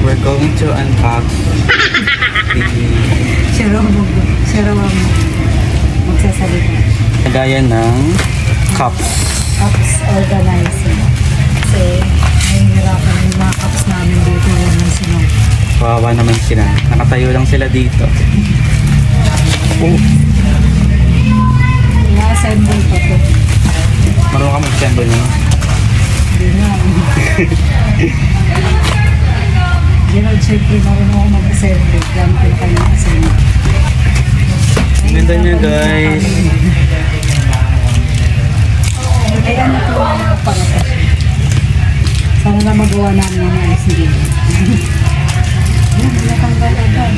We're going to unbox the Siya raw ang magsasalita. lagayan ng cups. Cups organizing. Kasi nahihirapan yung mga cups namin dito. Walang sinog. Kawawa naman sila. Nakatayo lang sila dito. Oh, Na-assemble pa to. marunong ka mag-assemble mo. Hindi na. Gerald, syempre marunong ako mag-assemble. Gamit ko kayo mag-assemble. Ang ganda niya, guys. Kaya na ito mga paratas. Sana na magawa namin yung mga sige. Yan, natanggal agad.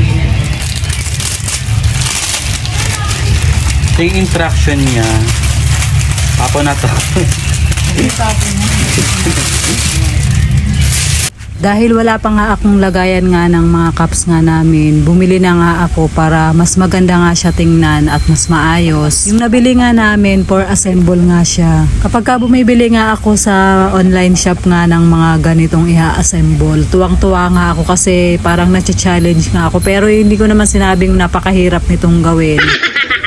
Ito yung instruction niya. Papo na to. Hindi sa akin na. Dahil wala pa nga akong lagayan nga ng mga cups nga namin, bumili na nga ako para mas maganda nga siya tingnan at mas maayos. Yung nabili nga namin for assemble nga siya. Kapag ka bumibili nga ako sa online shop nga ng mga ganitong i-assemble, tuwang-tuwa nga ako kasi parang na-challenge nga ako. Pero hindi ko naman sinabing napakahirap nitong gawin.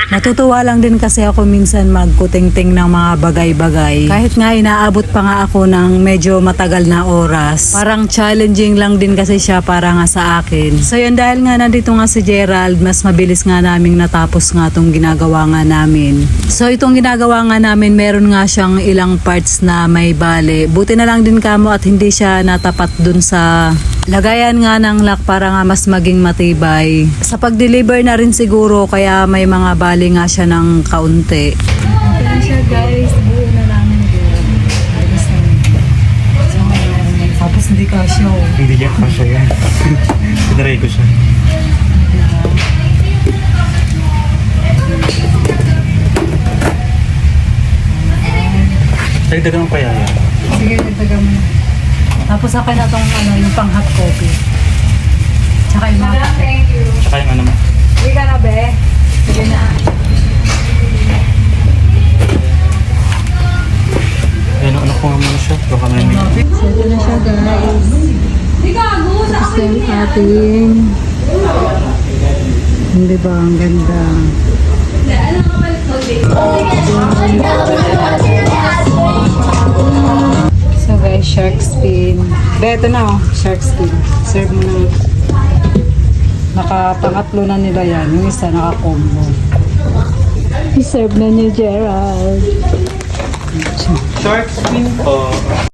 Natutuwa lang din kasi ako minsan magkuting-ting ng mga bagay-bagay. Kahit nga inaabot pa nga ako ng medyo matagal na oras. Parang challenging lang din kasi siya para nga sa akin. So yun, dahil nga nandito nga si Gerald, mas mabilis nga naming natapos nga itong ginagawa nga namin. So itong ginagawa nga namin, meron nga siyang ilang parts na may bale. Buti na lang din kamo at hindi siya natapat dun sa lagayan nga ng lock para nga mas maging matibay. Sa pag-deliver na rin siguro kaya may mga bali nga siya ng kaunti. Okay na siya guys. Buo na namin dito. Alis na yun. So, tapos hindi ka show. Hindi niya kasya yan. Pinaray ko siya. Dagdagan mo pa yan. Sige, nagtaga mo na. Tapos akin na itong yung pang hot coffee. Tsaka yung mga kape. Tsaka yung ano mo. Hindi ka na, be. Sige na. Ano ko nga muna siya. Baka may So, ito na siya, guys. Tapos na yung ating... Hindi ba? Ang ganda. So, guys, shark spin. Be, ito na, oh. Shark spin. Serve mo na. Nakapangatlo na nila yan. Yung isa naka-combo. I-serve na niyo, Gerald. short spin po.